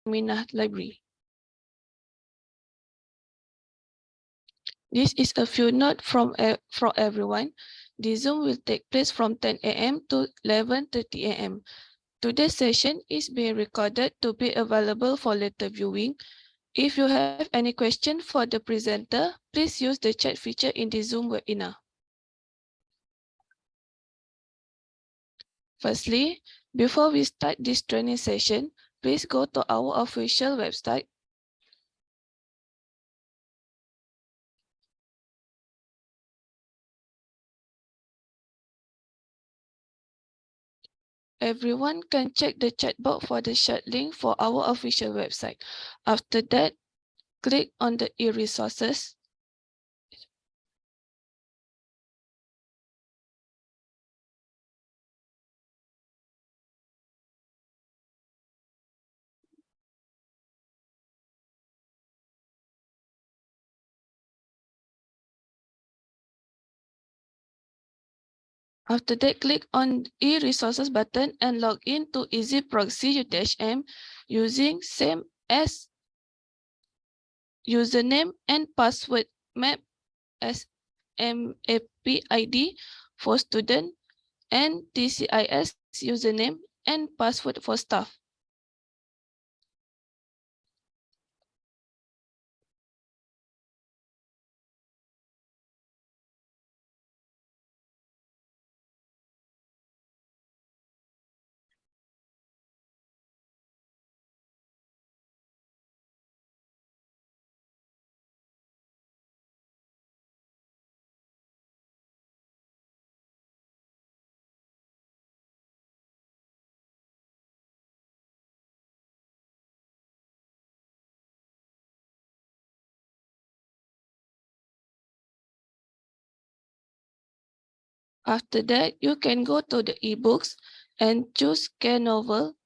Aminah Library. This is a few notes from everyone. The Zoom will take place from 10 a.m. to 11:30 a.m. Today's session is being recorded to be available for later viewing. If you have any question for the presenter, please use the chat feature in the Zoom webinar. Firstly, before we start this training session, please go to our official website. Everyone can check the chat box for the chat link for our official website. After that, click on the e-resources. After that, click on e-resources button and log in to Easy Proxy UTHM using same as username and password map as MAP ID for student and TCIS username and password for staff. After that, you can go to the ebooks and choose Knovel.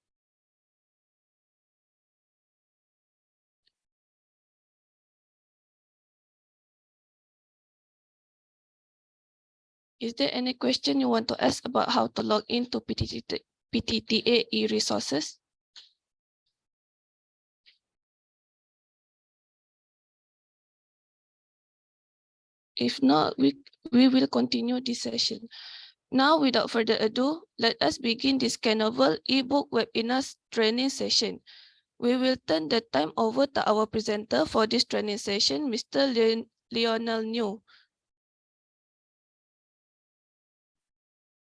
Is there any question you want to ask about how to log into PTTA e-resources? If not, we will continue this session. Now, without further ado, let us begin this Knovel ebook webinar training session. We will turn the time over to our presenter for this training session, Mr. Lionel New.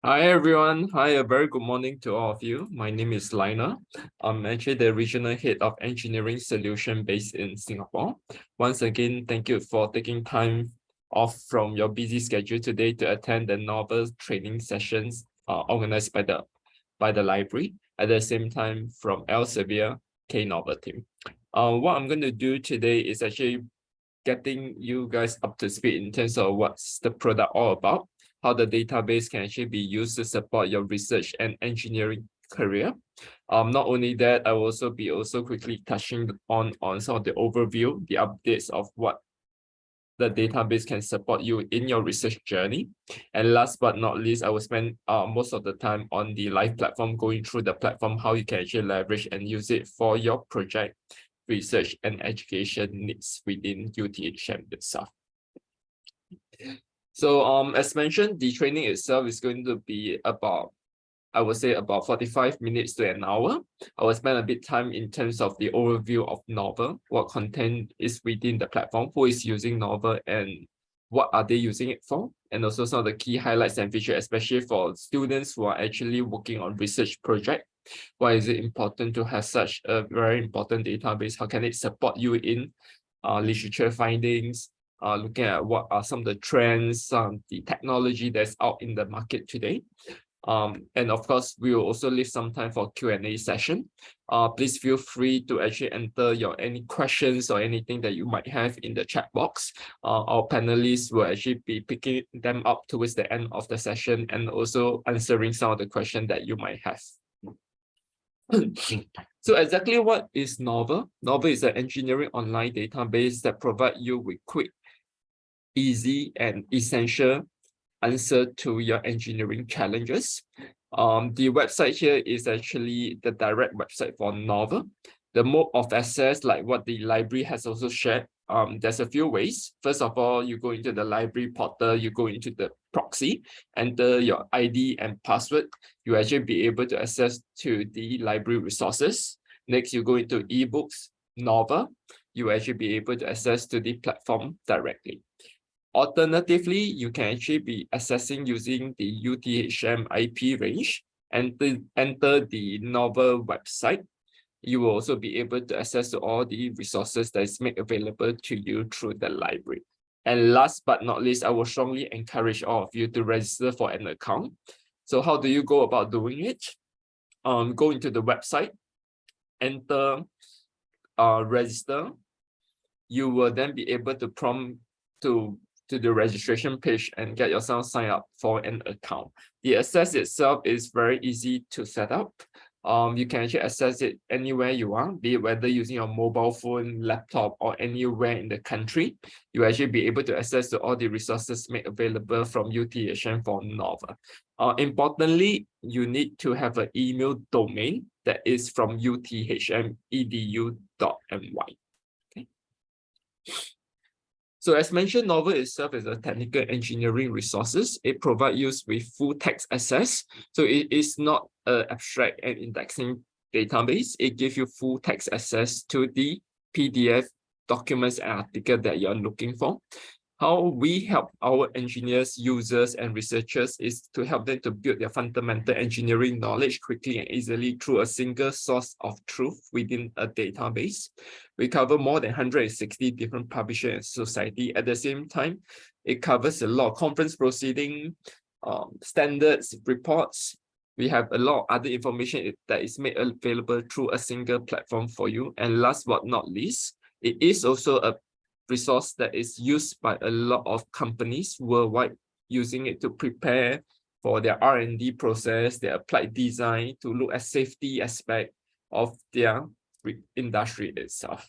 Hi everyone. Hi, a very good morning to all of you. My name is Lionel. I'm actually the regional head of engineering solution based in Singapore. Once again, thank you for taking time off from your busy schedule today to attend the Knovel training sessions organized by the library. At the same time, from Elsevier Knovel team. What I'm going to do today is actually getting you guys up to speed in terms of what's the product all about, how the database can actually be used to support your research and engineering career. Not only that, I will also be quickly touching on some of the overview, the updates of what the database can support you in your research journey. And last but not least, I will spend most of the time on the live platform, going through the platform, how you can actually leverage and use it for your project, research, and education needs within UTHM itself. So as mentioned, the training itself is going to be about, I would say, about 45 minutes to an hour. I will spend a bit time in terms of the overview of Knovel, what content is within the platform, who is using Knovel, and what are they using it for, and also some of the key highlights and features, especially for students who are actually working on research project. Why is it important to have such a very important database? How can it support you in literature findings, looking at what are some of the trends, the technology that's out in the market today. And of course, we will also leave some time for Q&A session. Please feel free to actually enter any questions or anything that you might have in the chat box. Our panelists will actually be picking them up towards the end of the session and also answering some of the questions that you might have. So exactly what is Knovel? Knovel is an engineering online database that provides you with quick, easy, and essential answer to your engineering challenges. The website here is actually the direct website for Knovel. The mode of access, like what the library has also shared, there's a few ways. First of all, you go into the library portal, you go into the proxy, enter your ID and password. You actually be able to access to the library resources. Next, you go into ebooks, Knovel. You actually be able to access to the platform directly. Alternatively, you can actually be accessing using the UTHM IP range and enter the Knovel website. You will also be able to access to all the resources that is made available to you through the library. And last but not least, I will strongly encourage all of you to register for an account. So how do you go about doing it? Go into the website, enter register. You will then be able to prompt to the registration page and get yourself signed up for an account. The access itself is very easy to set up. You can actually access it anywhere you are, be it whether using your mobile phone, laptop, or anywhere in the country. You actually be able to access to all the resources made available from UTHM for Knovel. Importantly, you need to have an email domain that is from uthmedu.my. So as mentioned, Knovel itself is a technical engineering resources. It provides you with full text access. So it is not an abstract and indexing database. It gives you full text access to the PDF documents and article that you're looking for. How we help our engineers, users, and researchers is to help them to build their fundamental engineering knowledge quickly and easily through a single source of truth within a database. We cover more than 160 different publishers and society. At the same time, it covers a lot of conference proceeding, standards, reports. We have a lot of other information that is made available through a single platform for you. And last but not least, it is also a resource that is used by a lot of companies worldwide, using it to prepare for their R&D process, their applied design, to look at safety aspect of their industry itself.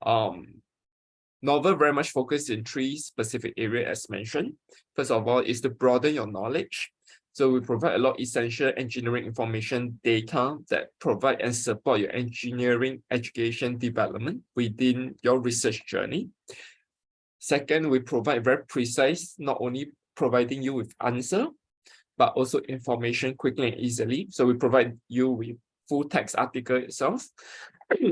Knovel very much focused in three specific areas as mentioned. First of all, is to broaden your knowledge. So we provide a lot of essential engineering information data that provide and support your engineering education development within your research journey. Second, we provide very precise, not only providing you with answer, but also information quickly and easily. So we provide you with full text article itself.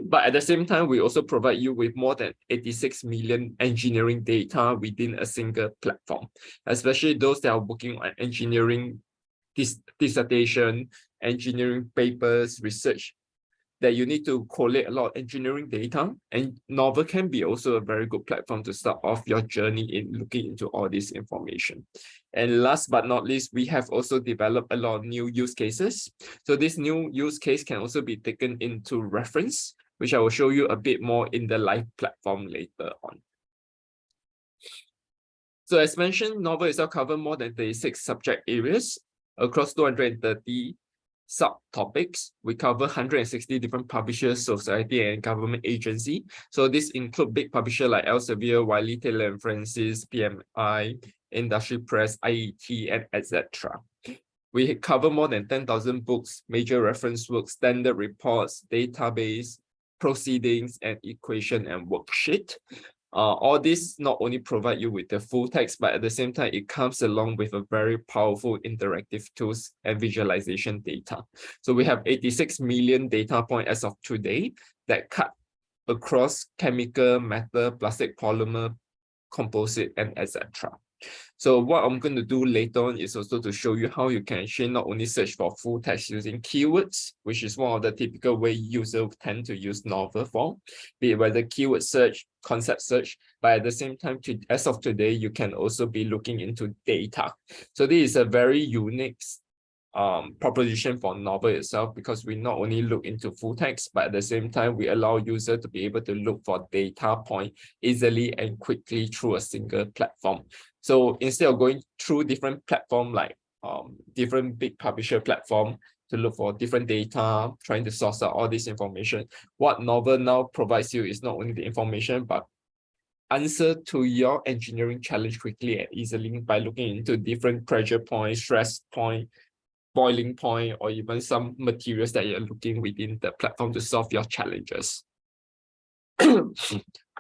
But at the same time, we also provide you with more than 86 million engineering data within a single platform, especially those that are working on engineering dissertation, engineering papers, research, that you need to collate a lot of engineering data. And Knovel can be also a very good platform to start off your journey in looking into all this information. And last but not least, we have also developed a lot of new use cases. So this new use case can also be taken into reference, which I will show you a bit more in the live platform later on. So as mentioned, Knovel itself covers more than 36 subject areas across 230 subtopics. We cover 160 different publishers, society, and government agency. So this include big publishers like Elsevier, Wiley, Taylor and Francis, PMI, Industry Press, IET, and etc. We cover more than 10,000 books, major reference works, standard reports, database, proceedings, and equation and worksheet. All this not only provide you with the full text, but at the same time, it comes along with a very powerful interactive tools and visualization data. So we have 86 million data points as of today that cut across chemical, metal, plastic, polymer, composite, and etc. So what I'm going to do later on is also to show you how you can actually not only search for full text using keywords, which is one of the typical way users tend to use Knovel for, be it whether keyword search, concept search, but at the same time, as of today, you can also be looking into data. So this is a very unique proposition for Knovel itself, because we not only look into full text, but at the same time, we allow user to be able to look for data point easily and quickly through a single platform. So instead of going through different platform like different big publisher platform to look for different data, trying to source out all this information, what Knovel now provides you is not only the information, but answer to your engineering challenge quickly and easily by looking into different pressure points, stress point, boiling point or even some materials that you're looking within the platform to solve your challenges.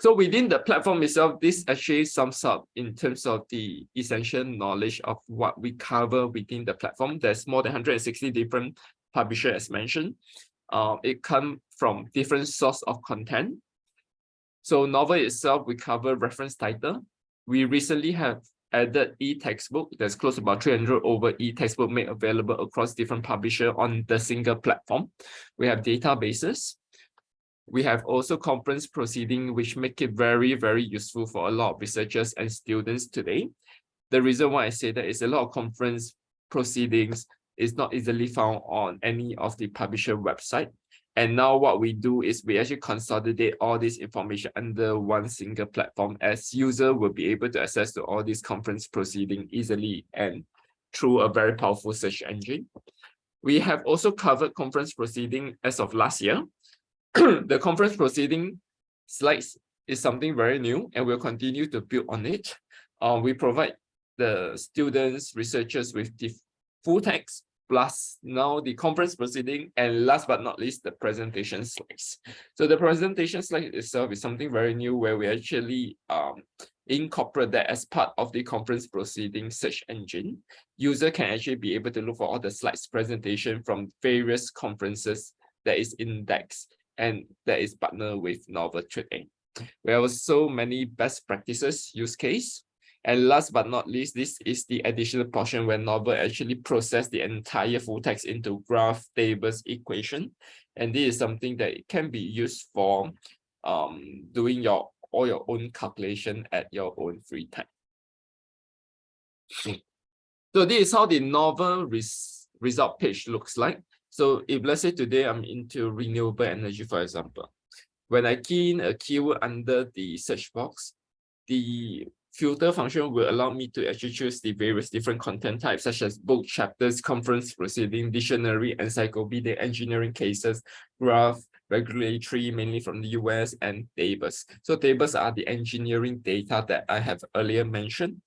So within the platform itself, this actually sums up in terms of the essential knowledge of what we cover within the platform. There's more than 160 different publishers as mentioned. It comes from different source of content. So Knovel itself, we cover reference title. We recently have added e-textbook. There's close to about 300 over e-textbook made available across different publishers on the single platform. We have databases. We have also conference proceeding, which make it very, very useful for a lot of researchers and students today. The reason why I say that is a lot of conference proceedings is not easily found on any of the publisher website. And now what we do is we actually consolidate all this information under one single platform, as user will be able to access to all these conference proceeding easily and through a very powerful search engine. We have also covered conference proceeding as of last year. The conference proceeding slides is something very new and we'll continue to build on it. We provide the students, researchers with the full text, plus now the conference proceeding, and last but not least, the presentation slides. So the presentation slide itself is something very new where we actually incorporate that as part of the conference proceeding search engine. User can actually be able to look for all the slides presentation from various conferences that is indexed and that is partnered with Knovel today. We have so many best practices use case. And last but not least, this is the additional portion where Knovel actually process the entire full text into graph, tables, equation. And this is something that can be used for doing all your own calculation at your own free time. So this is how the Knovel result page looks like. So if let's say today I'm into renewable energy, for example, when I key in a keyword under the search box, the filter function will allow me to actually choose the various different content types, such as book, chapters, conference proceeding, dictionary, encyclopedia, engineering cases, graph, regulatory, mainly from the US, and tables. So tables are the engineering data that I have earlier mentioned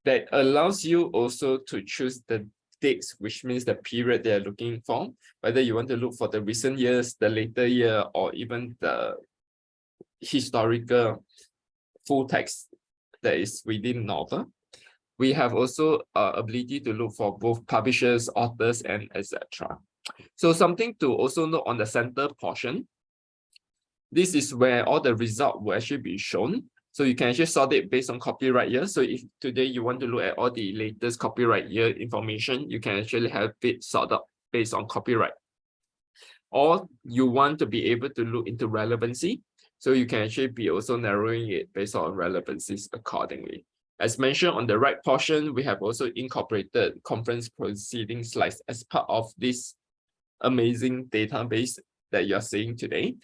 that allows you also to choose the dates, which means the period they're looking for, whether you want to look for the recent years, the later year, or even the historical full text that is within Knovel. We have also ability to look for both publishers, authors, and etc. So something to also note on the center portion, this is where all the result will actually be shown. So you can actually sort it based on copyright year. So if today you want to look at all the latest copyright year information, you can actually have it sorted out based on copyright. Or you want to be able to look into relevancy. So you can actually be also narrowing it based on relevancies accordingly. As mentioned on the right portion, we have also incorporated conference proceeding slides as part of this amazing database that you're seeing today.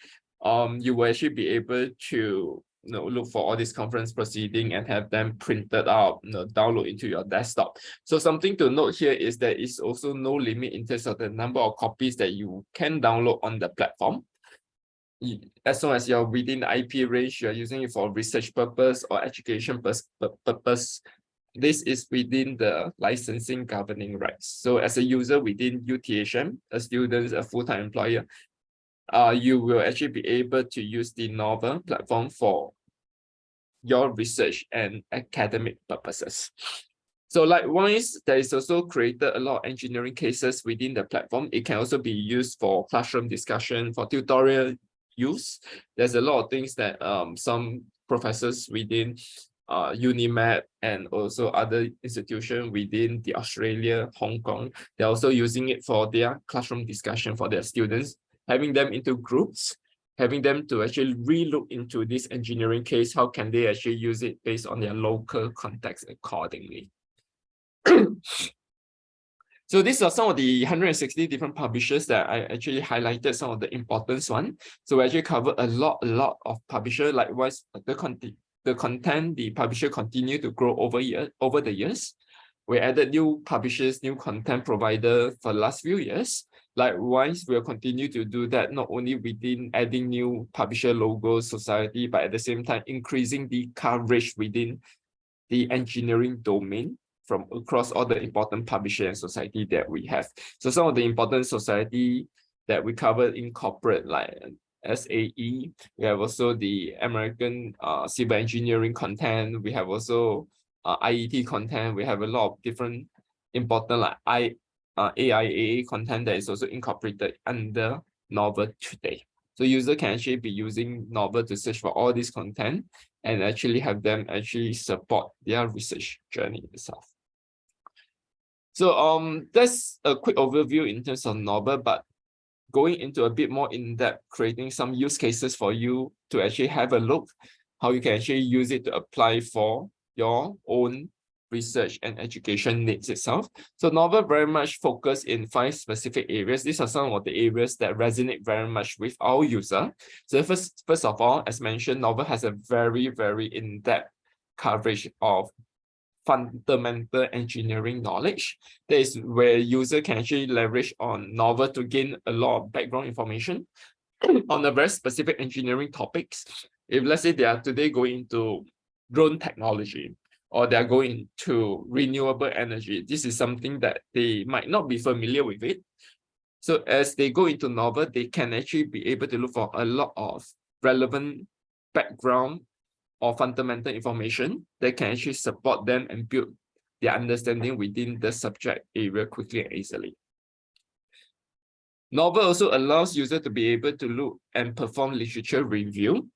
You will actually be able to look for all these conference proceeding and have them printed out, download into your desktop. So something to note here is there is also no limit in terms of the number of copies that you can download on the platform. As long as you're within the IP range, you're using it for research purpose or education purpose, this is within the licensing governing rights. So as a user within UTHM, a student, a full-time employer, you will actually be able to use the Knovel platform for your research and academic purposes. So likewise, there is also created a lot of engineering cases within the platform. It can also be used for classroom discussion, for tutorial use. There's a lot of things that some professors within UNIMED and also other institutions within the Australia, Hong Kong, they're also using it for their classroom discussion for their students, having them into groups, having them to actually re-look into this engineering case, how can they actually use it based on their local context accordingly. So these are some of the 160 different publishers that I actually highlighted some of the important ones. So we actually cover a lot of publishers. Likewise, the content, the publisher continue to grow over the years. We added new publishers, new content provider for the last few years. Likewise, we'll continue to do that not only within adding new publisher logos, society, but at the same time increasing the coverage within the engineering domain from across all the important publisher and society that we have. So some of the important society that we covered in corporate, like SAE, we have also the American civil engineering content, we have also IET content, we have a lot of different important like AIAA content that is also incorporated under Knovel today. So user can actually be using Knovel to search for all this content and actually have them actually support their research journey itself. So that's a quick overview in terms of Knovel, but going into a bit more in depth, creating some use cases for you to actually have a look how you can actually use it to apply for your own research and education needs itself. So Knovel very much focus in 5 specific areas. These are some of the areas that resonate very much with our user. So first of all, as mentioned, Knovel has a very, very in-depth coverage of fundamental engineering knowledge. That is where user can actually leverage on Knovel to gain a lot of background information on a very specific engineering topics. If let's say they are today going into drone technology, or they are going to renewable energy, this is something that they might not be familiar with it. So as they go into Knovel, they can actually be able to look for a lot of relevant background or fundamental information that can actually support them and build their understanding within the subject area quickly and easily. Knovel also allows users to be able to look and perform literature review.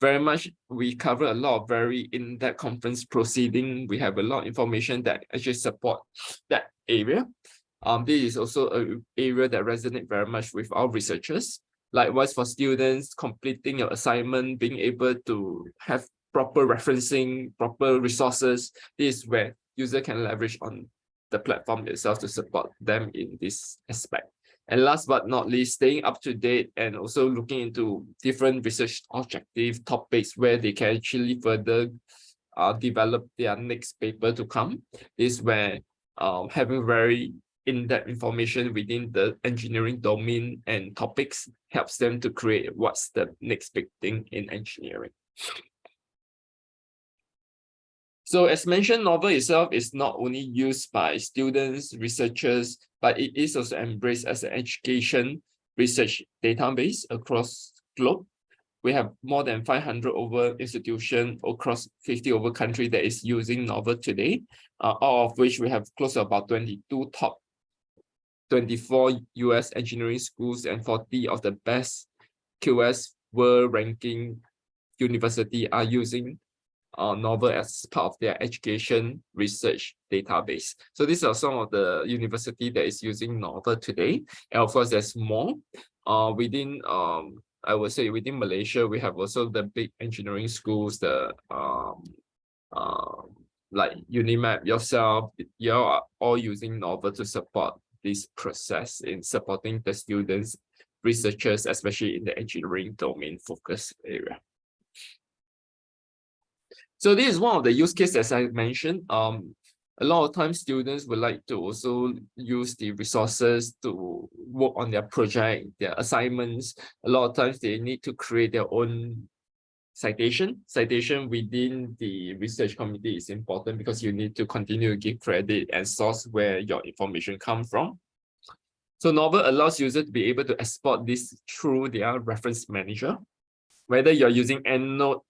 Very much, we cover a lot of very in-depth conference proceeding. We have a lot of information that actually support that area. This is also an area that resonates very much with our researchers. Likewise, for students completing your assignment, being able to have proper referencing, proper resources, this is where user can leverage on the platform itself to support them in this aspect. And last but not least, staying up to date and also looking into different research objective topics where they can actually further develop their next paper to come. Is where having very in-depth information within the engineering domain and topics helps them to create what's the next big thing in engineering. So as mentioned, Knovel itself is not only used by students, researchers, but it is also embraced as an education research database across globe. We have more than 500 over institutions across 50 over countries that is using Knovel today, all of which we have close to about 22 top 24 US engineering schools and 40 of the best QS world ranking university are using Knovel as part of their education research database. So these are some of the university that is using Knovel today. And of course, there's more. Within I would say within Malaysia, we have also the big engineering schools, the like Unimap yourself, you are all using Knovel to support this process in supporting the students, researchers, especially in the engineering domain focus area. So this is one of the use cases, as I mentioned. A lot of times students would like to also use the resources to work on their project, their assignments. A lot of times they need to create their own citation. Citation within the research committee is important because you need to continue to give credit and source where your information comes from. So Knovel allows users to be able to export this through their reference manager. Whether you're using EndNote,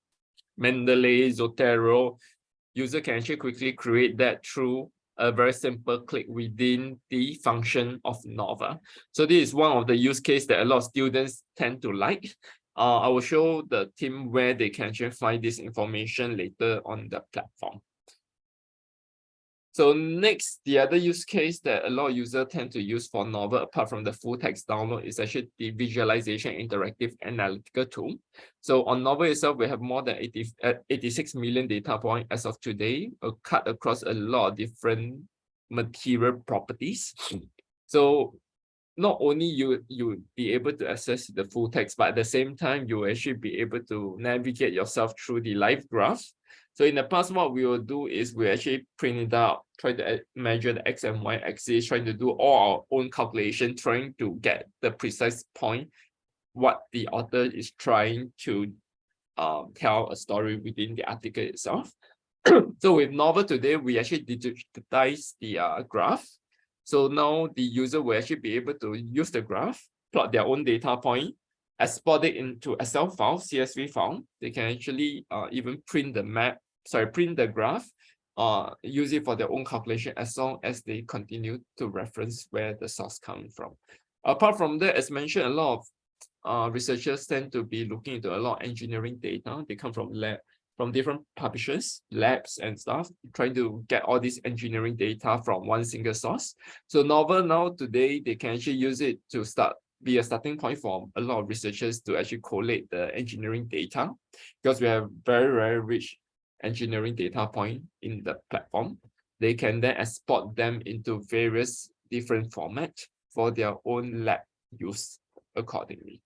Mendeley, Zotero, user can actually quickly create that through a very simple click within the function of Knovel. So this is one of the use cases that a lot of students tend to like. I will show the team where they can actually find this information later on the platform. So next, the other use case that a lot of users tend to use for Knovel, apart from the full text download, is actually the visualization interactive analytical tool. So on Knovel itself, we have more than 86 million data points as of today, cut across a lot of different material properties. So not only you be able to access the full text, but at the same time, you will actually be able to navigate yourself through the live graph. So in the past, what we will do is we actually print it out, try to measure the X and Y axis, trying to do all our own calculation, trying to get the precise point, what the author is trying to tell a story within the article itself. So with Knovel today, we actually digitize the graph. So now the user will actually be able to use the graph, plot their own data point, export it into Excel file, CSV file. They can actually even print the graph, use it for their own calculation as long as they continue to reference where the source comes from. Apart from that, as mentioned, a lot of researchers tend to be looking into a lot of engineering data. They come from different publishers, labs and stuff, trying to get all this engineering data from one single source. So Knovel now today, they can actually use it to be a starting point for a lot of researchers to actually collate the engineering data, because we have very, very rich engineering data point in the platform. They can then export them into various different formats for their own lab use accordingly.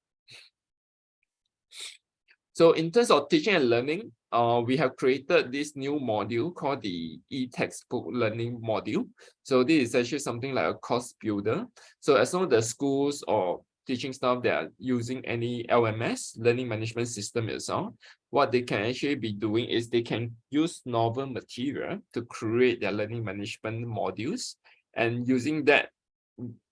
So in terms of teaching and learning, we have created this new module called the e-textbook learning module. So this is actually something like a course builder. So as long as the schools or teaching staff that are using any LMS, learning management system itself, what they can actually be doing is they can use Knovel material to create their learning management modules. And using that,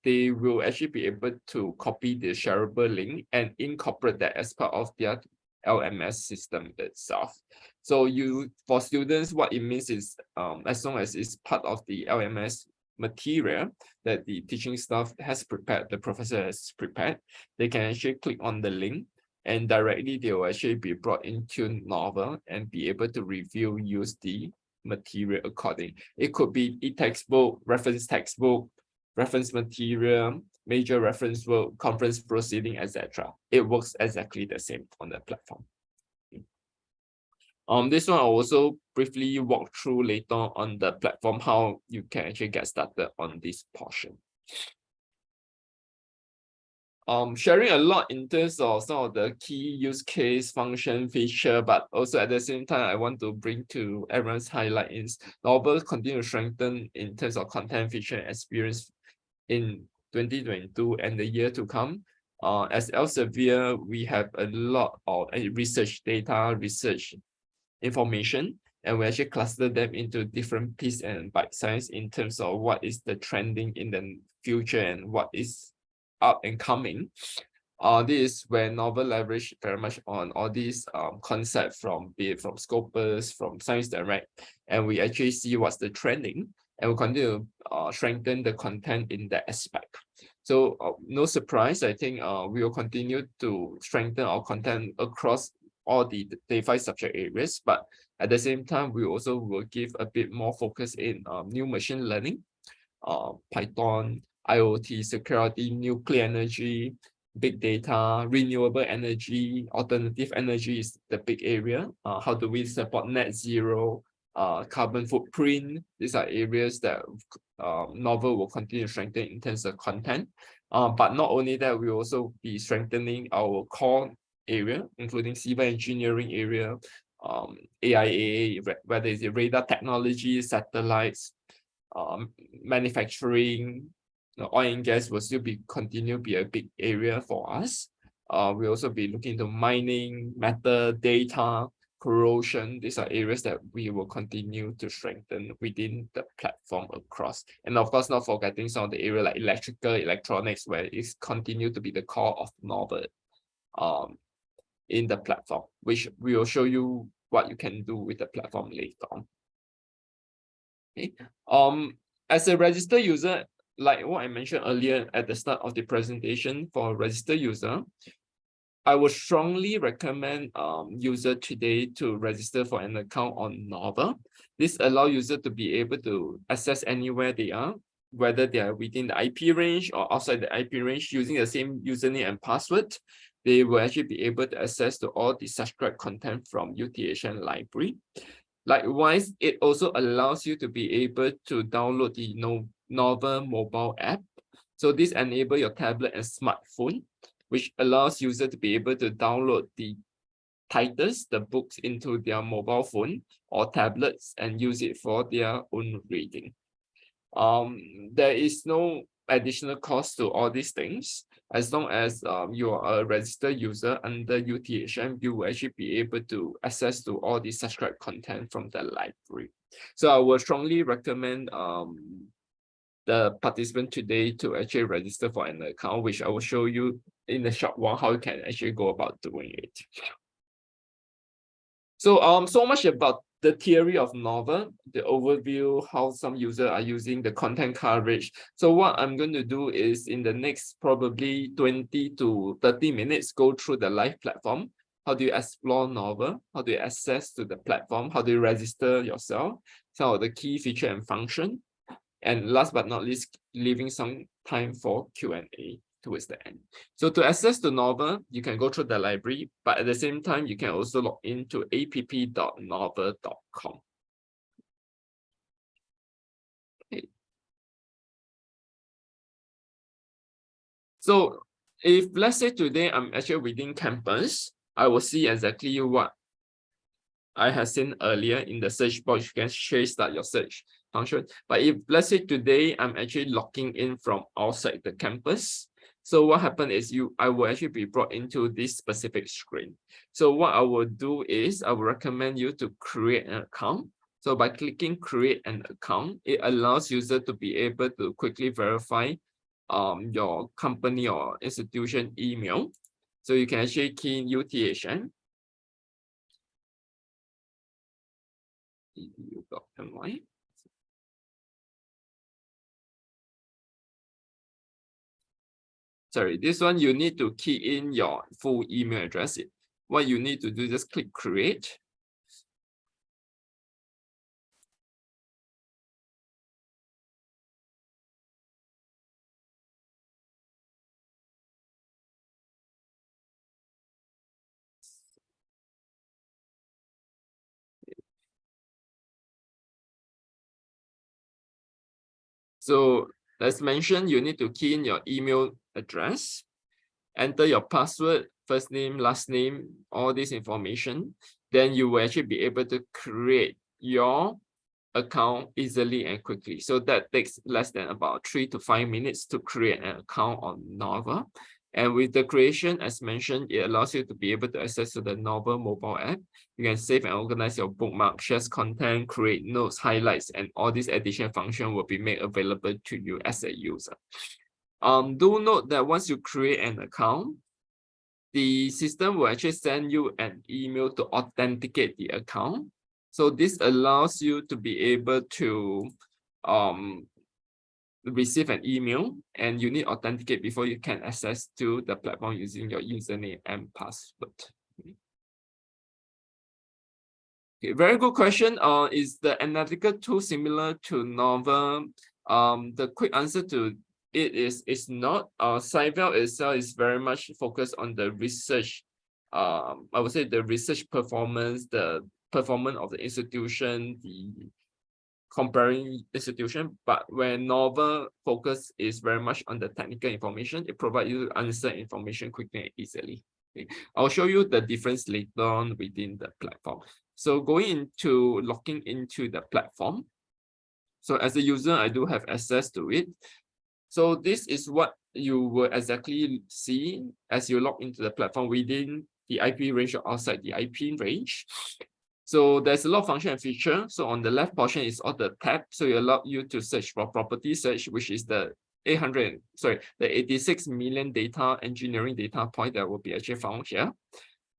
they will actually be able to copy the shareable link and incorporate that as part of their LMS system itself. So for students, what it means is as long as it's part of the LMS material that the teaching staff has prepared, the professor has prepared, they can actually click on the link and directly they will actually be brought into Knovel and be able to review, use the material according. It could be e-textbook, reference material, major reference work, conference proceeding, etc. It works exactly the same on the platform. This one I'll also briefly walk through later on the platform, how you can actually get started on this portion. Sharing a lot in terms of some of the key use case, function, feature, but also at the same time, I want to bring to everyone's highlight is Knovel continue to strengthen in terms of content, feature, and experience in 2022 and the year to come. As Elsevier, we have a lot of research data, research information, and we actually cluster them into different pieces and bite size in terms of what is the trending in the future and what is up and coming. This is where Knovel leverage very much on all these concepts from Scopus, from Science Direct, and we actually see what's the trending, and we'll continue to strengthen the content in that aspect. So no surprise, I think we will continue to strengthen our content across all the 5 subject areas, but at the same time, we also will give a bit more focus in new machine learning, Python, IoT, security, nuclear energy, big data, renewable energy, alternative energy is the big area. How do we support net zero, carbon footprint? These are areas that Knovel will continue to strengthen in terms of content. But not only that, we will also be strengthening our core area, including civil engineering area, AIA, whether it's radar technology, satellites, manufacturing, oil and gas will still continue to be a big area for us. We also be looking into mining, metal, data, corrosion. These are areas that we will continue to strengthen within the platform across. And of course, not forgetting some of the area like electrical, electronics, where it's continue to be the core of Knovel in the platform, which we will show you what you can do with the platform later on. Okay. As a registered user, like what I mentioned earlier at the start of the presentation, for a registered user, I would strongly recommend user today to register for an account on Knovel. This allows user to be able to access anywhere they are, whether they are within the IP range or outside the IP range, using the same username and password. They will actually be able to access to all the subscribed content from UTHN library. Likewise, it also allows you to be able to download the Knovel mobile app. So this enables your tablet and smartphone, which allows users to be able to download the titles, the books, into their mobile phone or tablets and use it for their own reading. There is no additional cost to all these things. As long as you are a registered user under UTHM, you will actually be able to access to all the subscribed content from the library. So I would strongly recommend the participant today to actually register for an account, which I will show you in a short while how you can actually go about doing it. So much about the theory of Knovel, the overview, how some users are using the content coverage. So what I'm going to do is in the next probably 20 to 30 minutes, go through the live platform. How do you explore Knovel? How do you access to the platform? How do you register yourself? Some of the key feature and function. And last but not least, leaving some time for Q&A towards the end. So to access the Knovel, you can go through the library, but at the same time, you can also log into app.knovel.com. Okay. So if let's say today I'm actually within campus, I will see exactly what I have seen earlier in the search box. You can start your search function. But if let's say today I'm actually logging in from outside the campus, so what happened is I will actually be brought into this specific screen. So what I will do is I will recommend you to create an account. So by clicking create an account, it allows user to be able to quickly verify your company or institution email. So you can actually key in UTHN. edu.my. Sorry, this one you need to key in your full email address. What you need to do, just click create. So as mentioned, you need to key in your email address, enter your password, first name, last name, all this information. Then you will actually be able to create your account easily and quickly. So that takes less than about 3 to 5 minutes to create an account on Knovel. And with the creation, as mentioned, it allows you to be able to access to the Knovel mobile app. You can save and organize your bookmark, share content, create notes, highlights, and all these additional functions will be made available to you as a user. Do note that once you create an account, the system will actually send you an email to authenticate the account. So this allows you to be able to receive an email, and you need to authenticate before you can access to the platform using your username and password. Okay, very good question. Is the analytical tool similar to Knovel? The quick answer to it is it's not. Knovel itself is very much focused on the research. I would say the research performance, the performance of the institution, the comparing institution, but when Knovel focus is very much on the technical information, it provides you answer information quickly and easily. Okay. I'll show you the difference later on within the platform. So going into logging into the platform. So as a user, I do have access to it. So this is what you will exactly see as you log into the platform within the IP range or outside the IP range. So there's a lot of function and feature. So on the left portion is all the tab. So it allows you to search for property search, which is the 86 million data engineering data point that will be actually found here.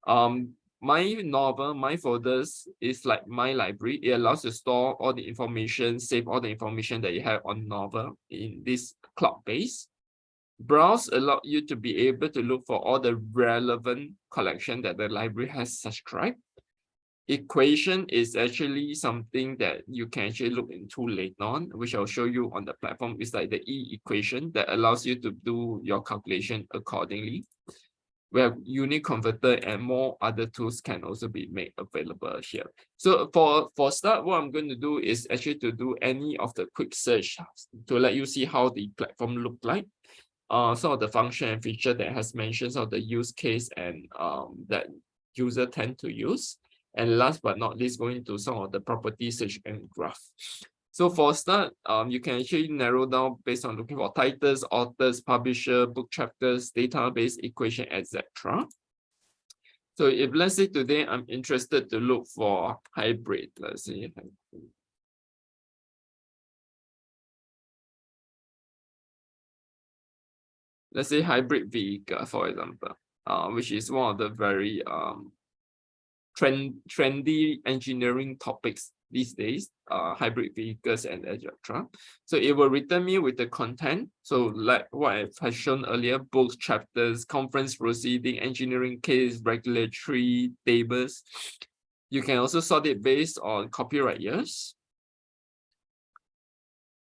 My Knovel, my folders is like my library. It allows you to store all the information, save all the information that you have on Knovel in this cloud base. Browse allows you to be able to look for all the relevant collection that the library has subscribed. Equation is actually something that you can actually look into later on, which I'll show you on the platform. It's like the E equation that allows you to do your calculation accordingly. We have unit converter and more other tools can also be made available here. So for start, what I'm going to do is actually to do any of the quick search to let you see how the platform look like. Some of the function and feature that has mentioned, some of the use case and that user tend to use. And last but not least, going to some of the property search and graph. So for start, you can actually narrow down based on looking for titles, authors, publisher, book chapters, database, equation, etc. So if let's say today I'm interested to look for hybrid, let's say hybrid vehicle, for example, which is one of the very trendy engineering topics these days, hybrid vehicles and etc. So it will return me with the content. So like what I've shown earlier, books, chapters, conference proceeding, engineering case, regulatory tables. You can also sort it based on copyright years.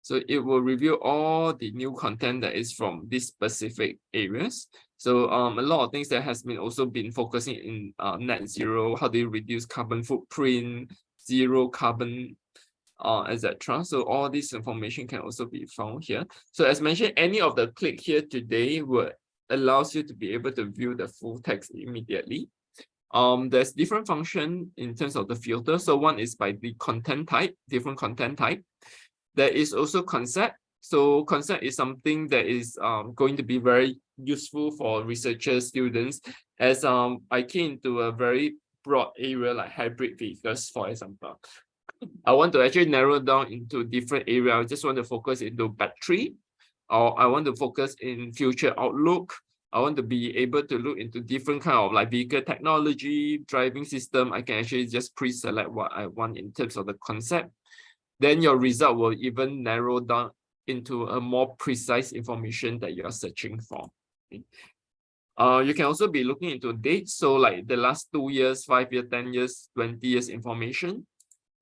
So it will review all the new content that is from these specific areas. So a lot of things that has been also been focusing in net zero, how do you reduce carbon footprint, zero carbon, etc. So all this information can also be found here. So as mentioned, any of the click here today will allows you to be able to view the full text immediately. There's different function in terms of the filter. So one is by the content type, different content type. There is also concept. So concept is something that is going to be very useful for researchers, students, as I key into a very broad area like hybrid vehicles, for example. I want to actually narrow down into different areas. I just want to focus into battery, or I want to focus in future outlook. I want to be able to look into different kind of like vehicle technology, driving system. I can actually just pre-select what I want in terms of the concept. Then your result will even narrow down into a more precise information that you are searching for. You can also be looking into dates. So like the last 2 years, 5 years, 10 years, 20 years information.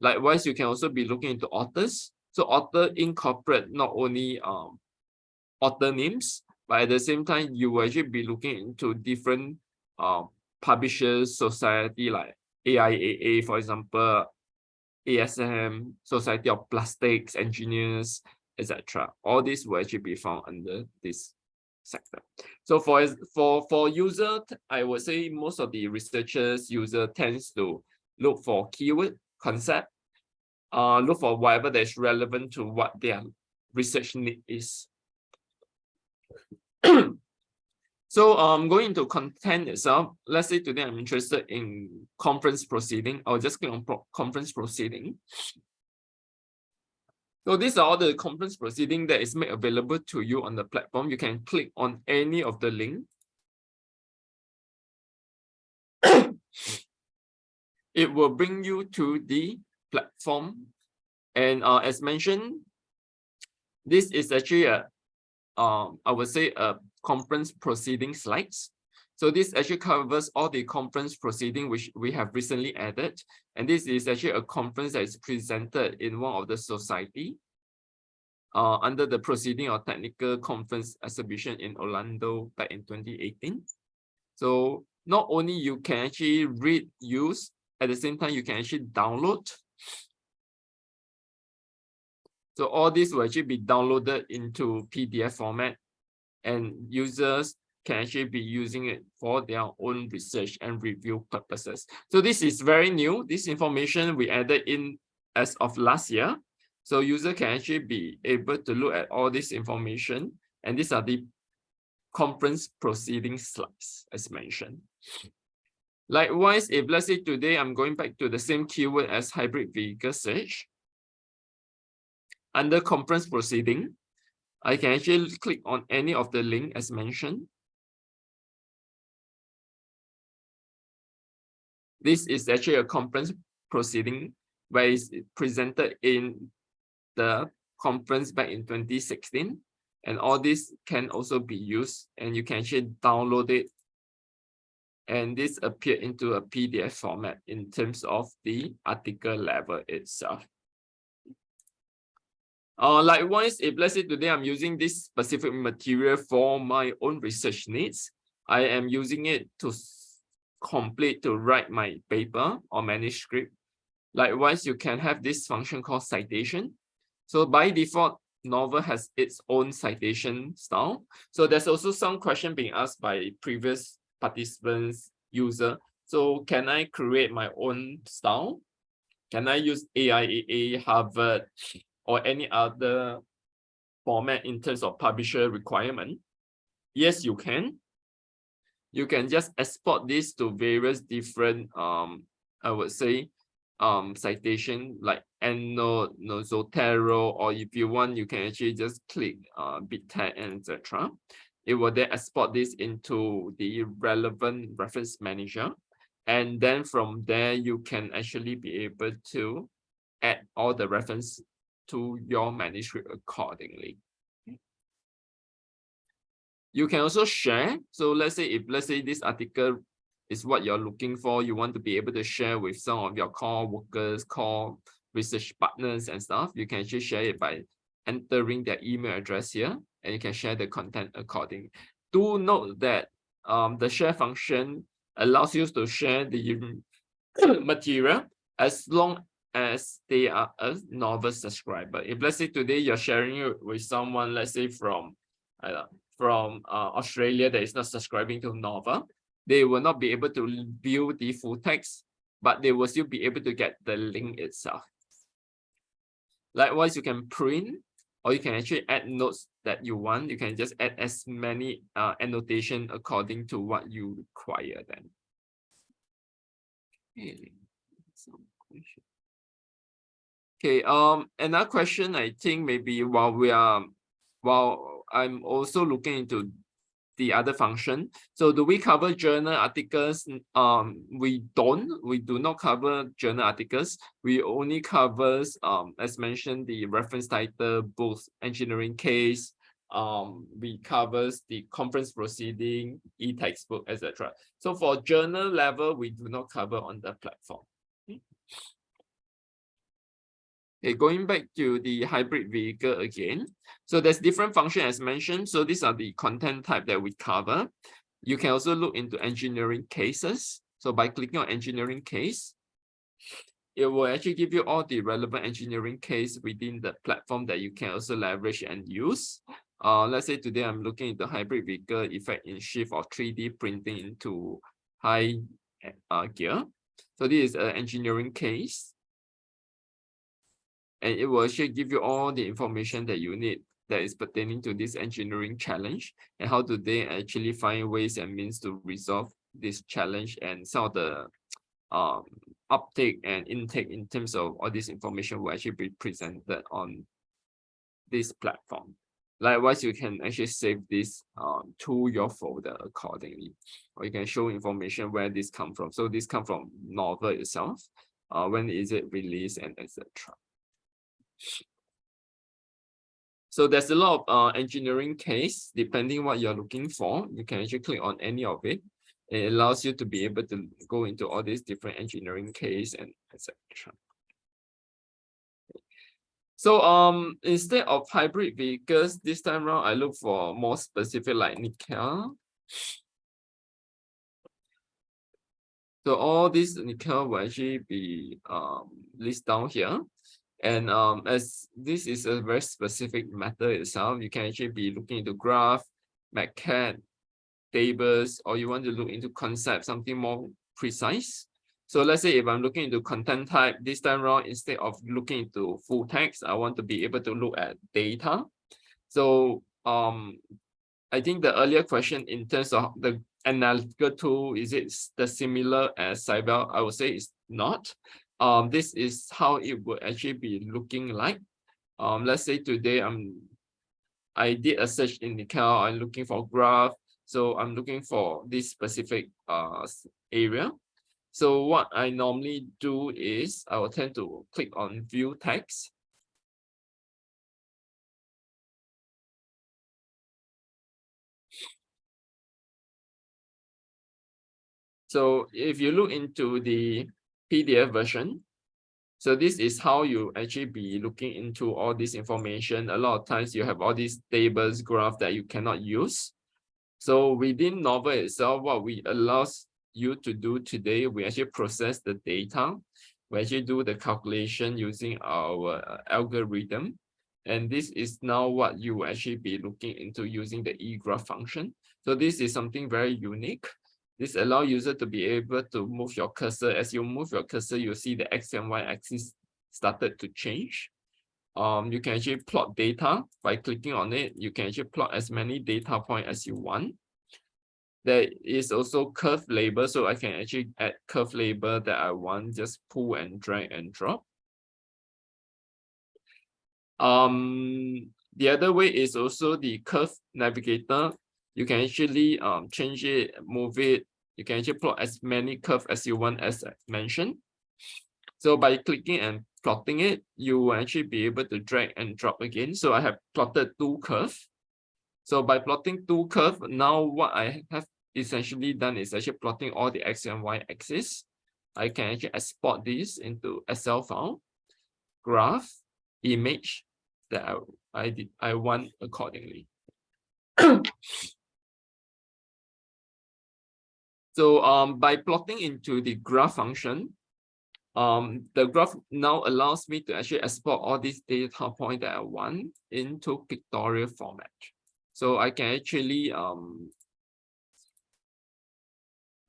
Likewise, you can also be looking into authors. So author incorporate not only author names, but at the same time, you will actually be looking into different publishers, society like AIAA, for example, ASM, Society of Plastics Engineers, etc. All this will actually be found under this sector. So for user, I would say most of the researchers user tends to look for keyword concept, look for whatever that is relevant to what their research need is. So going into content itself, let's say today I'm interested in conference proceeding. I'll just click on conference proceeding. So these are all the conference proceeding that is made available to you on the platform. You can click on any of the link. It will bring you to the platform. And as mentioned, this is actually a, I would say a conference proceeding slides. So this actually covers all the conference proceeding which we have recently added. And this is actually a conference that is presented in one of the society under the proceeding or technical conference exhibition in Orlando back in 2018. So not only you can actually read, use, at the same time, you can actually download. So all this will actually be downloaded into PDF format, and users can actually be using it for their own research and review purposes. So this is very new. This information we added in as of last year. So user can actually be able to look at all this information. And these are the conference proceeding slides as mentioned. Likewise, if let's say today I'm going back to the same keyword as hybrid vehicle search, under conference proceeding, I can actually click on any of the link as mentioned. This is actually a conference proceeding where it's presented in the conference back in 2016. And all this can also be used, and you can actually download it. And this appeared into a PDF format in terms of the article level itself. Likewise, if let's say today I'm using this specific material for my own research needs, I am using it to write my paper or manuscript. Likewise, you can have this function called citation. So by default, Knovel has its own citation style. So there's also some question being asked by previous participants, user. So can I create my own style? Can I use AIAA, Harvard, or any other format in terms of publisher requirement? Yes, you can. You can just export this to various different I would say citation like EndNote, Zotero, or if you want, you can actually just click BitTag and etc. It will then export this into the relevant reference manager. And then from there, you can actually be able to add all the reference to your manuscript accordingly. You can also share. So let's say this article is what you're looking for, you want to be able to share with some of your core workers, core research partners and stuff, you can actually share it by entering their email address here, and you can share the content accordingly. Do note that the share function allows you to share the material as long as they are a Knovel subscriber. If let's say today you're sharing it with someone, let's say from Australia that is not subscribing to Knovel, they will not be able to view the full text, but they will still be able to get the link itself. Likewise, you can print, or you can actually add notes that you want. You can just add as many annotation according to what you require then. Okay, another question, I think maybe while I'm also looking into the other function. So do we cover journal articles? We do not cover journal articles. We only covers, as mentioned, the reference title, books, engineering case. We covers the conference proceeding, e-textbook, etc. So for journal level, we do not cover on the platform. Okay, going back to the hybrid vehicle again. So there's different function as mentioned. So these are the content type that we cover. You can also look into engineering cases. So by clicking on engineering case, it will actually give you all the relevant engineering case within the platform that you can also leverage and use. Let's say today I'm looking into hybrid vehicle effect in shift or 3D printing into high gear. So this is an engineering case. And it will actually give you all the information that you need that is pertaining to this engineering challenge, and how do they actually find ways and means to resolve this challenge, and some of the uptake and intake in terms of all this information will actually be presented on this platform. Likewise, you can actually save this to your folder accordingly, or you can show information where this come from. So this come from Knovel itself, when is it released, and etc. So there's a lot of engineering case, depending what you're looking for. You can actually click on any of it. It allows you to be able to go into all these different engineering case and etc. So instead of hybrid vehicles, this time around I look for more specific like nickel. So all these nickel will actually be listed down here. And as this is a very specific matter itself, you can actually be looking into graph, maquette, tables, or you want to look into concept, something more precise. So let's say if I'm looking into content type, this time around, instead of looking into full text, I want to be able to look at data. So I think the earlier question in terms of the analytical tool, is it the similar as Cybele? I would say it's not. This is how it would actually be looking like. Let's say today I did a search in Nickel. I'm looking for graph, so I'm looking for this specific area. So what I normally do is I will tend to click on view text. So if you look into the PDF version, so this is how you actually be looking into all this information. A lot of times you have all these tables, graph that you cannot use. So within Knovel itself, what we allows you to do today, we actually process the data. We actually do the calculation using our algorithm. And this is now what you will actually be looking into using the eGraph function. So this is something very unique. This allows user to be able to move your cursor. As you move your cursor, you see the X and Y axis started to change. You can actually plot data by clicking on it. You can actually plot as many data points as you want. There is also curve label, so I can actually add curve label that I want, just pull and drag and drop. The other way is also the curve navigator. You can actually change it, move it. You can actually plot as many curves as you want, as I mentioned. So by clicking and plotting it, you will actually be able to drag and drop again. So I have plotted 2 curves. So by plotting 2 curves, now what I have essentially done is actually plotting all the X and Y axis. I can actually export this into Excel file, graph, image that I want accordingly. So by plotting into the graph function, the graph now allows me to actually export all these data points that I want into pictorial format. So I can actually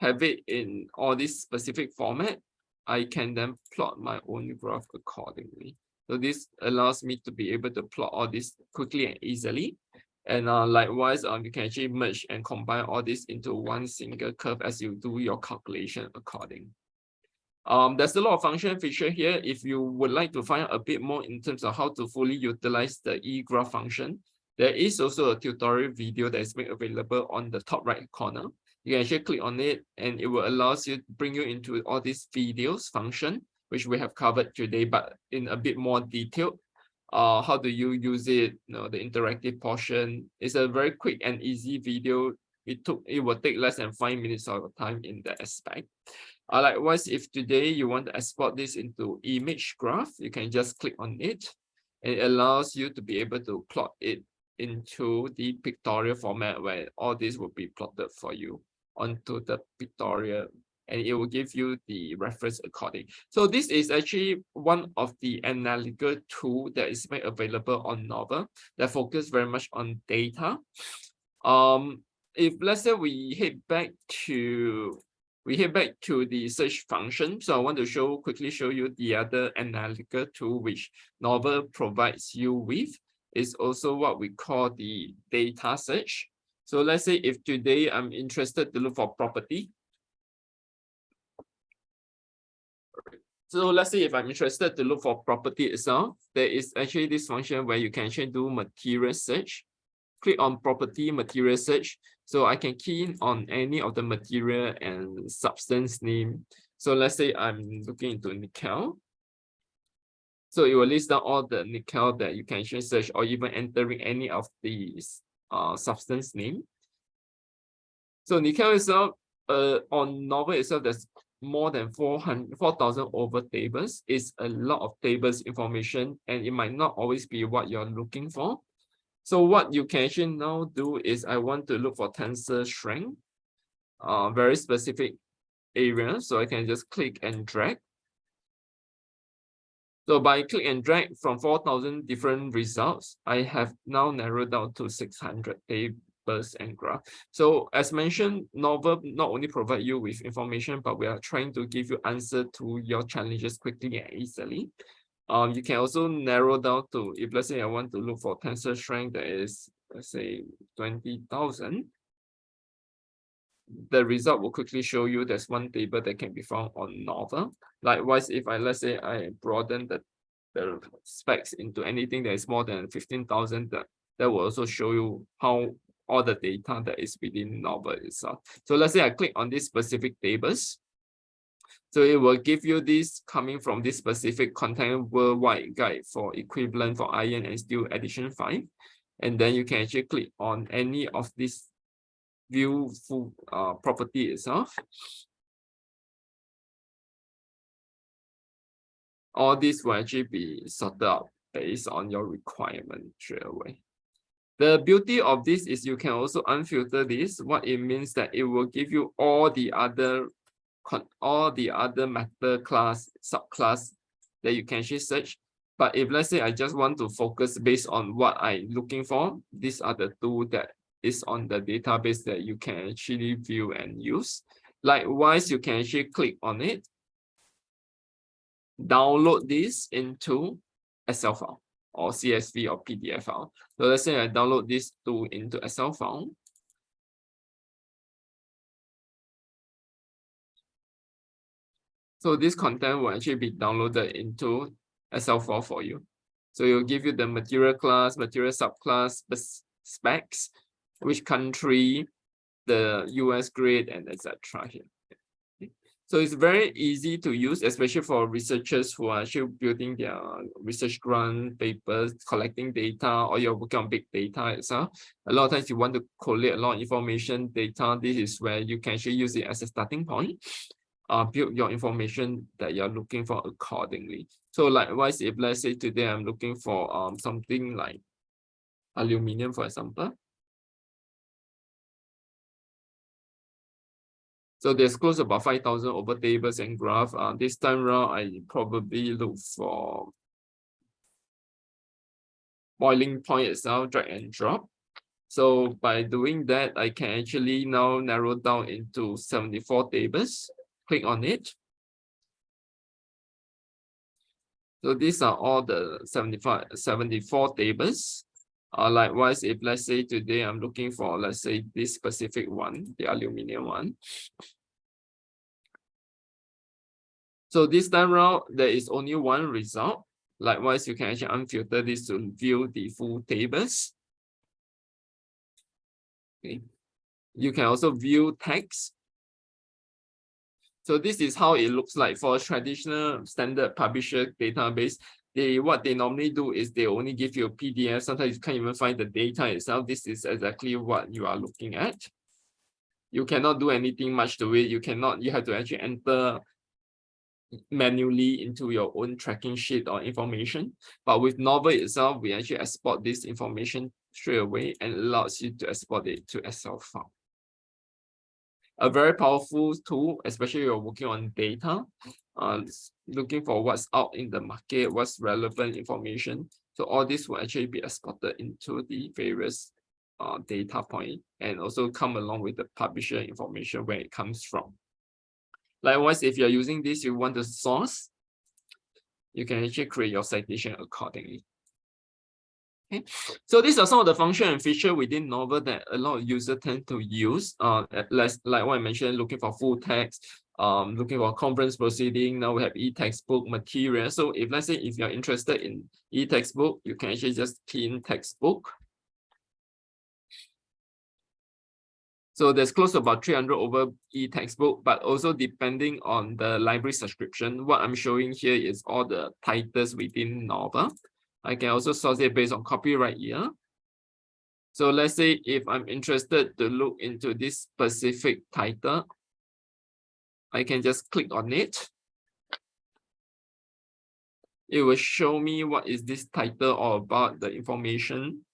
have it in all this specific format. I can then plot my own graph accordingly. So this allows me to be able to plot all this quickly and easily. And likewise, you can actually merge and combine all this into one single curve as you do your calculation according. There's a lot of function feature here. If you would like to find out a bit more in terms of how to fully utilize the eGraph function, there is also a tutorial video that is made available on the top right corner. You can actually click on it and it will allow you to bring you into all these videos function, which we have covered today, but in a bit more detail. How do you use it? The interactive portion is a very quick and easy video. It will take less than 5 minutes of your time in that aspect. Likewise, if today you want to export this into image graph, you can just click on it. And it allows you to be able to plot it into the pictorial format where all this will be plotted for you onto the pictorial, and it will give you the reference according. So this is actually one of the analytical tool that is made available on Knovel that focus very much on data. If let's say we head back to the search function. So I want to quickly show you the other analytical tool which Knovel provides you with. Is also what we call the data search. So let's say if today I'm interested to look for property. So let's say if I'm interested to look for property itself, there is actually this function where you can actually do material search. Click on property material search. So I can key in on any of the material and substance name. So let's say I'm looking into nickel. So it will list down all the nickel that you can actually search, or even entering any of these substance name. So nickel itself, on Knovel itself, there's more than 4,000 over tables. It's a lot of tables information, and it might not always be what you're looking for. So what you can actually now do is I want to look for tensile strength, very specific area. So I can just click and drag. So by click and drag from 4,000 different results, I have now narrowed down to 600 tables and graph. So as mentioned, Knovel not only provide you with information, but we are trying to give you answer to your challenges quickly and easily. You can also narrow down to, if let's say I want to look for tensile strength that is, let's say 20,000, the result will quickly show you there's one table that can be found on Knovel. Likewise, if let's say I broaden the specs into anything that is more than 15,000, that will also show you how all the data that is within Knovel itself. So let's say I click on these specific tables. So it will give you this coming from this specific content worldwide guide for equivalent for iron and steel edition 5. And then you can actually click on any of this view full property itself. All this will actually be sorted out based on your requirement straight away. The beauty of this is you can also unfilter this. What it means that it will give you all the other matter class, subclass that you can actually search. But if let's say I just want to focus based on what I'm looking for, these are the two that is on the database that you can actually view and use. Likewise, you can actually click on it, download this into Excel file. or CSV or PDF file. So let's say I download these two into Excel file. So this content will actually be downloaded into Excel file for you. So it will give you the material class, material subclass, specs, which country, the US grade, and etc. here. So it's very easy to use, especially for researchers who are actually building their research grant papers, collecting data, or you're working on big data itself. A lot of times you want to collect a lot of information, data. This is where you can actually use it as a starting point. Build your information that you're looking for accordingly. So likewise, if let's say today I'm looking for something like aluminum, for example. So there's close to about 5,000 over tables and graph. This time around, I probably look for boiling point itself, drag and drop. So by doing that, I can actually now narrow down into 74 tables. Click on it. So these are all the 74 tables. Likewise, if let's say today I'm looking for, let's say this specific one, the aluminum one. So this time around, there is only one result. Likewise, you can actually unfilter this to view the full tables. Okay. You can also view text. So this is how it looks like for a traditional standard publisher database. What they normally do is they only give you a PDF. Sometimes you can't even find the data itself. This is exactly what you are looking at. You cannot do anything much to it. You have to actually enter manually into your own tracking sheet or information. But with Knovel itself, we actually export this information straight away and allows you to export it to Excel file. A very powerful tool, especially if you're working on data, looking for what's out in the market, what's relevant information. So all this will actually be exported into the various data point and also come along with the publisher information where it comes from. Likewise, if you're using this, you want the source, you can actually create your citation accordingly. Okay, so these are some of the function and feature within Knovel that a lot of users tend to use. Like what I mentioned, looking for full text, looking for conference proceeding. Now we have e-textbook material. So if let's say if you're interested in e-textbook, you can actually just key in textbook. So there's close to about 300 over e-textbook, but also depending on the library subscription. What I'm showing here is all the titles within Knovel. I can also source it based on copyright year. So let's say if I'm interested to look into this specific title, I can just click on it. It will show me what is this title all about, the information.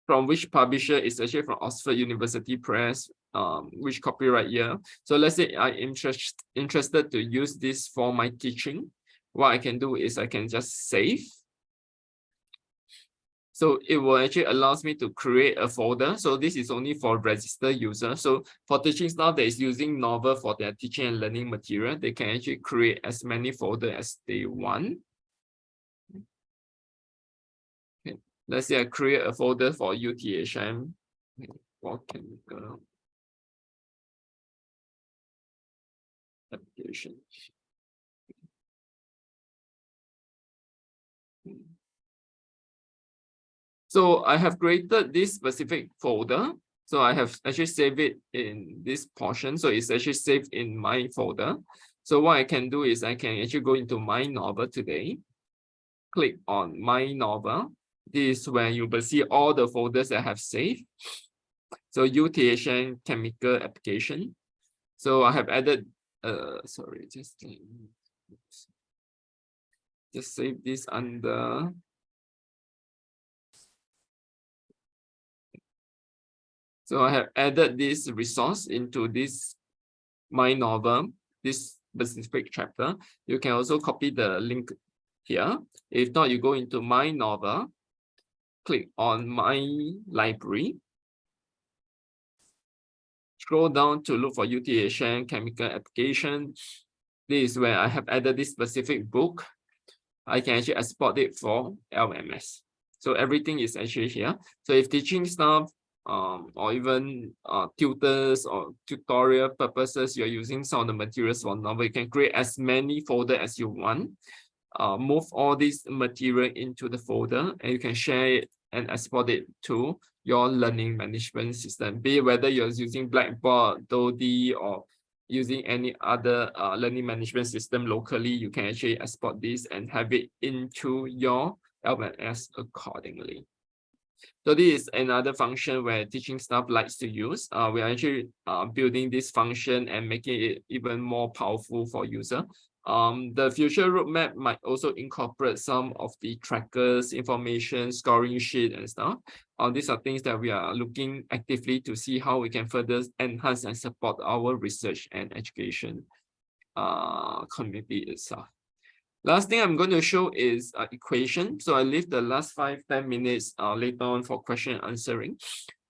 From which publisher is actually from Oxford University Press, which copyright year. So let's say I'm interested to use this for my teaching. What I can do is I can just save. So it will actually allows me to create a folder. So this is only for registered users. So for teaching staff that is using Knovel for their teaching and learning material, they can actually create as many folders as they want. Okay. Let's say I create a folder for UTHM, for chemical application. So I have created this specific folder. So I have actually saved it in this portion. So it's actually saved in my folder. So what I can do is I can actually go into my Knovel today. Click on my Knovel. This is where you will see all the folders that I have saved. So UTHN chemical application. So I have added, sorry, just save this under. So I have added this resource into this my Knovel, this specific chapter. You can also copy the link here. If not, you go into my Knovel, click on my library, scroll down to look for UTHN chemical application. This is where I have added this specific book. I can actually export it for LMS. So everything is actually here. So if teaching staff or even tutors or tutorial purposes, you're using some of the materials for Knovel, you can create as many folders as you want. Move all this material into the folder, and you can share it and export it to your learning management system, be it whether you're using Blackboard, Dodi, or using any other learning management system locally. You can actually export this and have it into your LMS accordingly. So this is another function where teaching staff likes to use. We are actually building this function and making it even more powerful for user. The future roadmap might also incorporate some of the trackers, information, scoring sheet and stuff. These are things that we are looking actively to see how we can further enhance and support our research and education community itself. Last thing I'm going to show is equation. So I leave the last 5-10 minutes later on for question answering.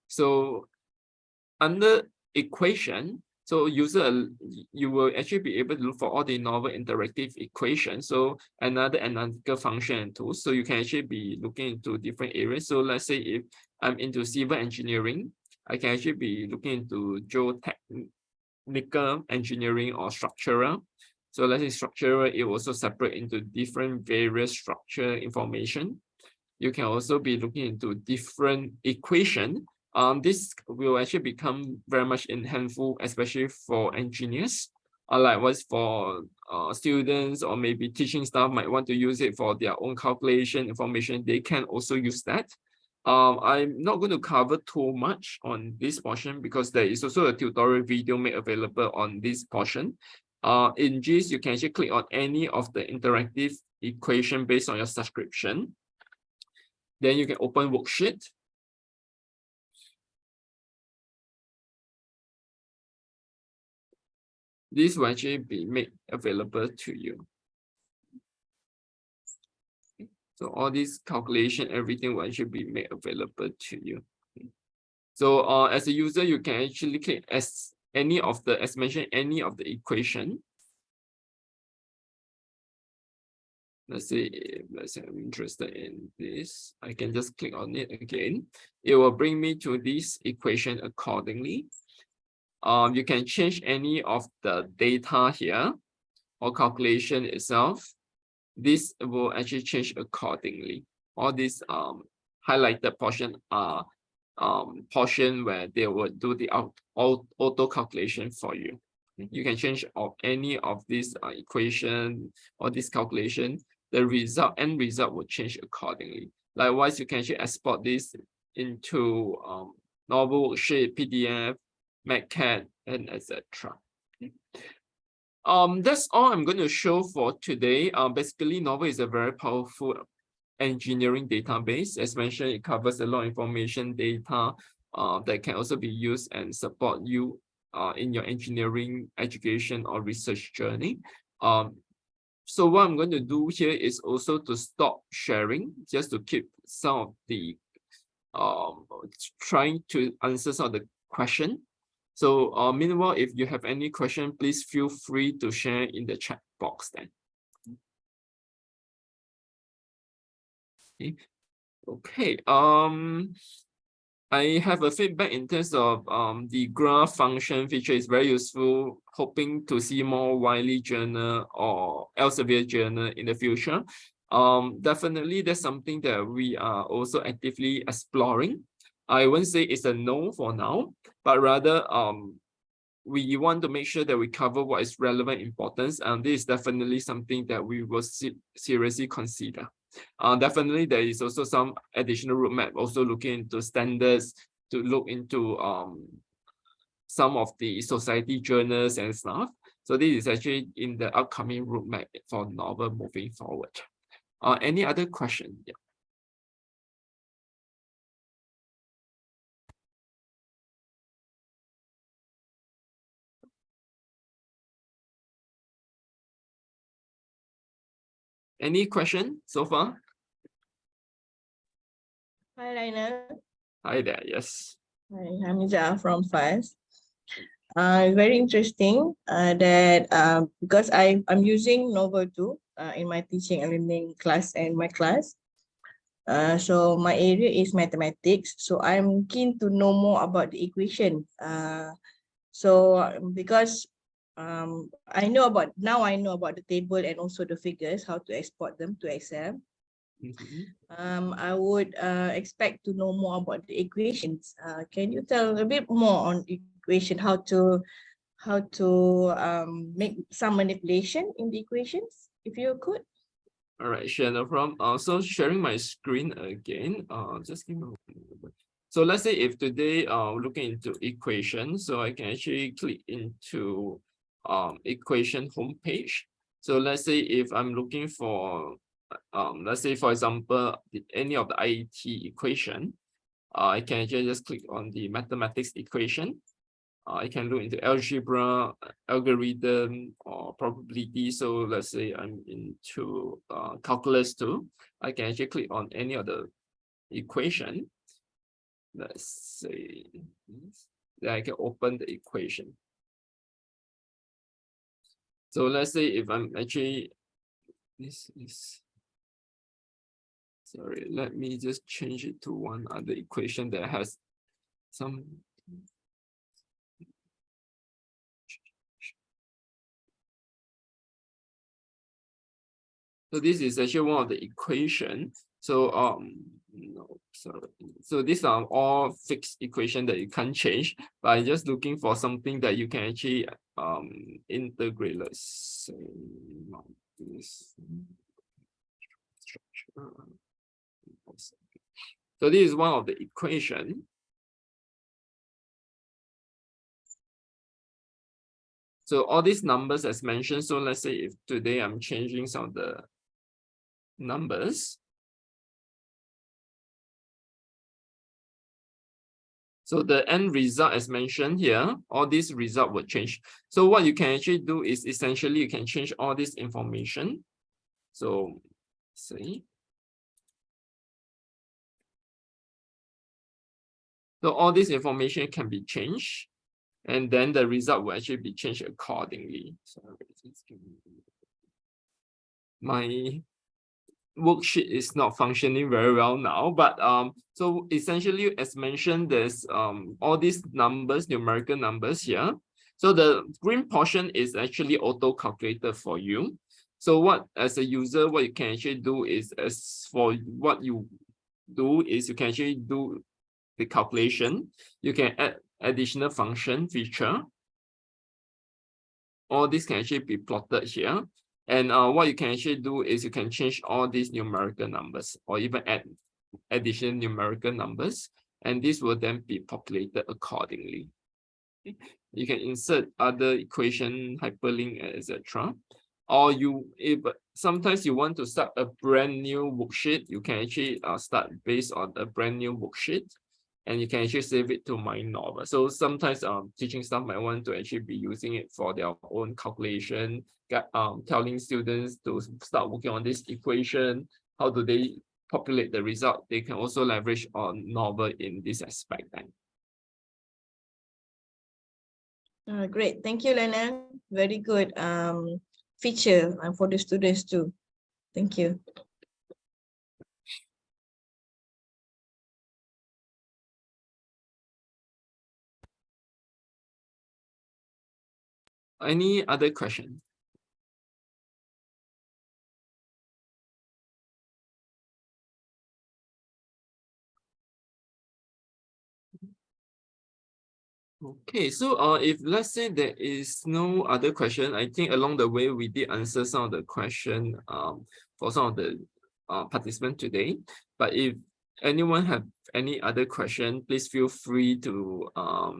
So under equation, so user, you will actually be able to look for all the Knovel interactive equations. So another analytical function and tools. So you can actually be looking into different areas. So let's say if I'm into civil engineering, I can actually be looking into geotechnical engineering or structural. So let's say structural, it will also separate into different various structure information. You can also be looking into different equation. This will actually become very much helpful, especially for engineers. Likewise for students or maybe teaching staff might want to use it for their own calculation information. They can also use that. I'm not going to cover too much on this portion because there is also a tutorial video made available on this portion. In GIS, you can actually click on any of the interactive equation based on your subscription. Then you can open worksheet. This will actually be made available to you. So all this calculation, everything will actually be made available to you. So as a user, you can actually click as mentioned, any of the equation. Let's say I'm interested in this, I can just click on it again. It will bring me to this equation accordingly. You can change any of the data here or calculation itself. This will actually change accordingly. All these highlighted portion are portion where they will do the auto calculation for you. You can change of any of these equation or this calculation. The end result will change accordingly. Likewise, you can actually export this into Knovel worksheet, PDF, MATCAD, and etc. That's all I'm going to show for today. Basically, Knovel is a very powerful engineering database. As mentioned, it covers a lot of information data that can also be used and support you in your engineering education or research journey. So what I'm going to do here is also to stop sharing, just to keep some of the trying to answer some of the question. So meanwhile, if you have any question, please feel free to share in the chat box then. Okay. I have a feedback in terms of the graph function feature is very useful, hoping to see more widely journal or Elsevier journal in the future. Definitely that's something that we are also actively exploring. I won't say it's a no for now, but rather we want to make sure that we cover what is relevant importance, and this is definitely something that we will seriously consider. Definitely, there is also some additional roadmap also looking into standards to look into some of the society journals and stuff. So this is actually in the upcoming roadmap for Knovel moving forward. Any other question? Yeah. Any question so far? Hi, Liner. Hi there, yes. Hi, I'm Ija from FAS. Very interesting that because I'm using Knovel too in my teaching and learning class and my class. So my area is mathematics. So I'm keen to know more about the equation. Because I know about the table and also the figures, how to export them to Excel. I would expect to know more about the equations. Can you tell a bit more on equation, how to make some manipulation in the equations, if you could? All right, sure, no problem. So sharing my screen again. Just give me a moment. So let's say if today looking into equation, so I can actually click into equation homepage. So let's say if I'm looking for let's say for example any of the IET equation, I can actually just click on the mathematics equation. I can look into algebra, algorithm, or probability. So let's say I'm into calculus too. I can actually click on any of the equation. Let's say, then I can open the equation. So let's say if I'm actually, this is, sorry, let me just change it to one other equation that has some. So this is actually one of the equation. So no, sorry. So these are all fixed equation that you can't change, but I'm just looking for something that you can actually integrate. Let's say this structure. So this is one of the equation. So all these numbers as mentioned. So let's say if today I'm changing some of the numbers. So the end result as mentioned here, all these result will change. So what you can actually do is essentially you can change all this information. So see. So all this information can be changed, and then the result will actually be changed accordingly. Sorry, my worksheet is not functioning very well now, but so essentially as mentioned, there's all these numbers, numerical numbers here. So the green portion is actually auto calculated for you. So what as a user, what you can actually do is, as for what you do is you can actually do the calculation. You can add additional function feature. All this can actually be plotted here. And what you can actually do is you can change all these numerical numbers or even add additional numerical numbers, and this will then be populated accordingly. You can insert other equation, hyperlink, etc. Or if sometimes you want to start a brand new worksheet, you can actually start based on a brand new worksheet, and you can actually save it to my Knovel. So sometimes teaching staff might want to actually be using it for their own calculation, telling students to start working on this equation. How do they populate the result? They can also leverage on Knovel in this aspect. Great, thank you, Lena. Very good feature for the students too. Thank you. Any other question? Okay, so if let's say there is no other question, I think along the way we did answer some of the question for some of the participants today. But if anyone have any other question, please feel free to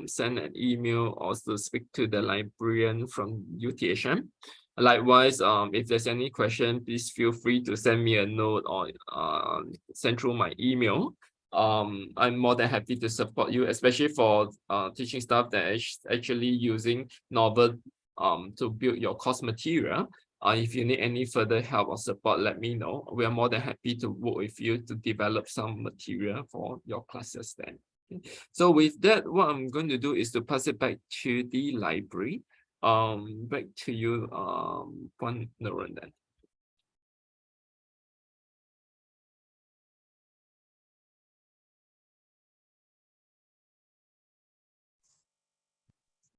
send an email or to speak to the librarian from UTHM. Likewise, if there's any question, please feel free to send me a note or send through my email. I'm more than happy to support you, especially for teaching staff that is actually using Knovel to build your course material. If you need any further help or support, let me know. We are more than happy to work with you to develop some material for your classes then. So with that, what I'm going to do is to pass it back to the library. Back to you, Puan Nuran then.